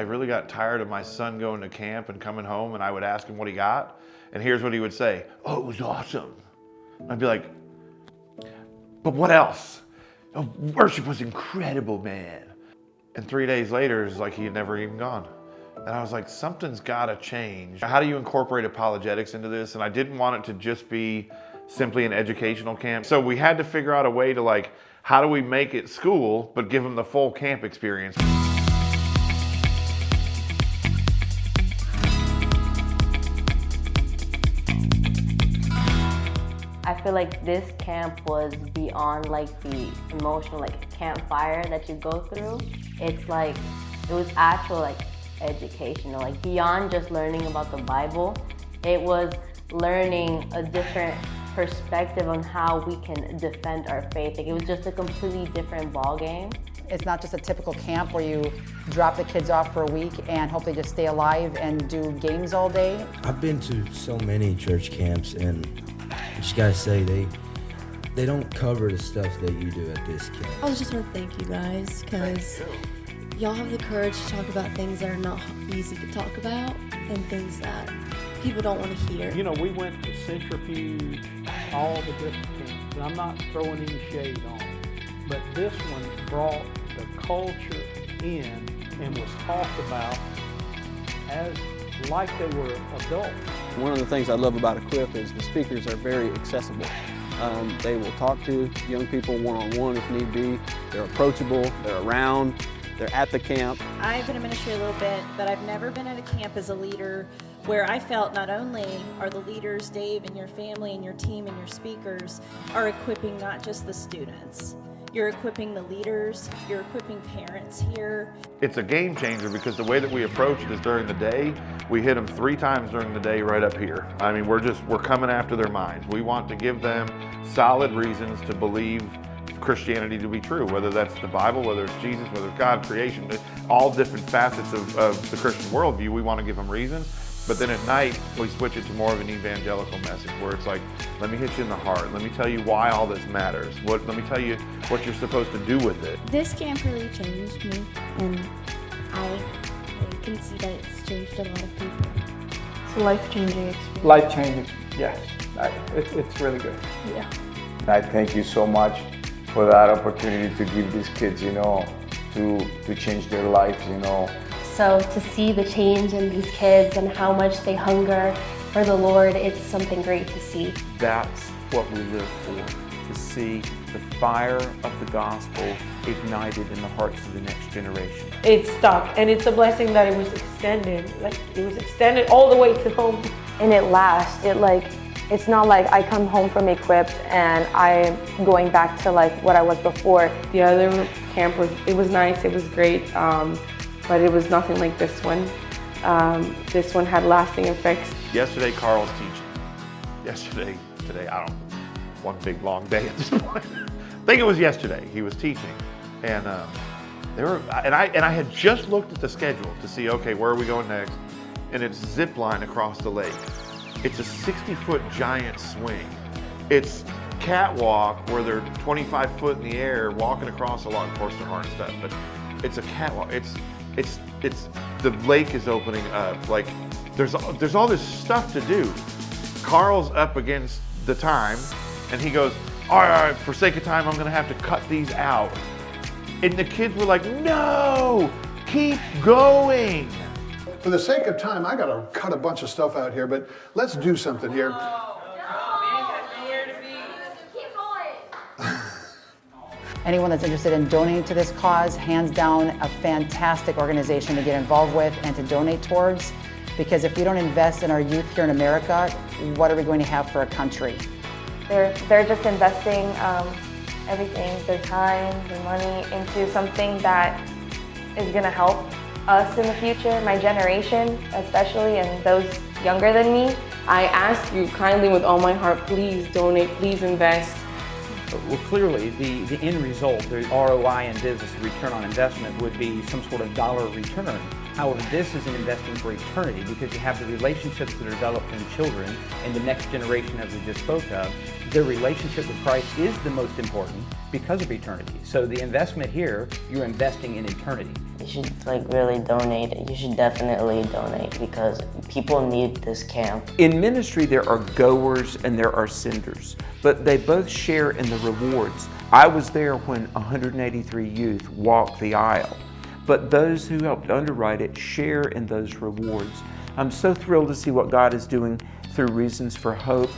really got tired of my son going to camp and coming home, and I would ask him what he got, and here's what he would say: "Oh, it was awesome." I'd be like, "But what else?" "Oh, worship was incredible, man." And 3 days later, it's like he had never even gone. And I was like, something's gotta change. How do you incorporate apologetics into this? And I didn't want it to just be simply an educational camp. So we had to figure out a way to, like, how do we make it school, but give them the full camp experience? I feel like this camp was beyond like the emotional like campfire that you go through. It's like, it was actual like educational, like beyond just learning about the Bible. It was learning a different perspective on how we can defend our faith. Like, it was just a completely different ball game. It's not just a typical camp where you drop the kids off for a week and hope they just stay alive and do games all day. I've been to so many church camps, and I just gotta say, they don't cover the stuff that you do at this camp. I just want to thank you guys, because y'all have the courage to talk about things that are not easy to talk about and things that people don't want to hear. You know, we went to Centrifuge, all the different camps, and I'm not throwing any shade on it, but this one brought the culture in and was talked about as like they were adults. One of the things I love about Equip is the speakers are very accessible. They will talk to young people one-on-one if need be. They're approachable, they're around, they're at the camp. I've been in ministry a little bit, but I've never been at a camp as a leader where I felt not only are the leaders, Dave and your family and your team and your speakers, are equipping not just the students. You're equipping the leaders, you're equipping parents here. It's a game changer because the way that we approach it is during the day. We hit them 3 times during the day right up here. I mean, we're coming after their minds. We want to give them solid reasons to believe Christianity to be true, whether that's the Bible, whether it's Jesus, whether it's God, creation, all different facets of the Christian worldview. We want to give them reasons. But then at night, we switch it to more of an evangelical message where it's like, let me hit you in the heart. Let me tell you why all this matters. Let me tell you what you're supposed to do with it. This camp really changed me, and I can see that it's changed a lot of people. It's a life-changing experience. Life-changing, yes. It's really good. Yeah. I thank you so much for that opportunity to give these kids, you know, to change their lives, you know. So to see the change in these kids and how much they hunger for the Lord, it's something great to see. That's what we live for, to see the fire of the gospel ignited in the hearts of the next generation. It stuck, and it's a blessing that it was extended. Like, it was extended all the way to home. And it lasts. It's not like I come home from Equipped and I'm going back to like what I was before. The other camp was nice, it was great. But it was nothing like this one. This one had lasting effects. Yesterday, Carl's teaching. Today, I don't know, one big long day at this point. I think it was yesterday, he was teaching. And I had just looked at the schedule to see, okay, where are we going next? And it's zip line across the lake. It's a 60-foot giant swing. It's catwalk where they're 25 foot in the air walking across a lot. Of course, they're hard stuff, but it's a catwalk. It's the lake is opening up. Like, there's all this stuff to do. Carl's up against the time, and he goes, all right, for sake of time, I'm gonna have to cut these out. And the kids were like, no, keep going. For the sake of time, I gotta cut a bunch of stuff out here, but let's do something here. Anyone that's interested in donating to this cause, hands down, a fantastic organization to get involved with and to donate towards. Because if we don't invest in our youth here in America, what are we going to have for a country? They're just investing everything, their time, their money into something that is gonna help us in the future, my generation especially, and those younger than me. I ask you kindly with all my heart, please donate, please invest. Well, clearly, the end result, the ROI in business, return on investment, would be some sort of dollar return. However, this is an investing for eternity because you have the relationships that are developed in children and the next generation, as we just spoke of. Their relationship with Christ is the most important because of eternity. So the investment here, you're investing in eternity. You should really donate. You should definitely donate because people need this camp. In ministry, there are goers and there are senders, but they both share in the rewards. I was there when 183 youth walked the aisle, but those who helped underwrite it share in those rewards. I'm so thrilled to see what God is doing through Reasons for Hope.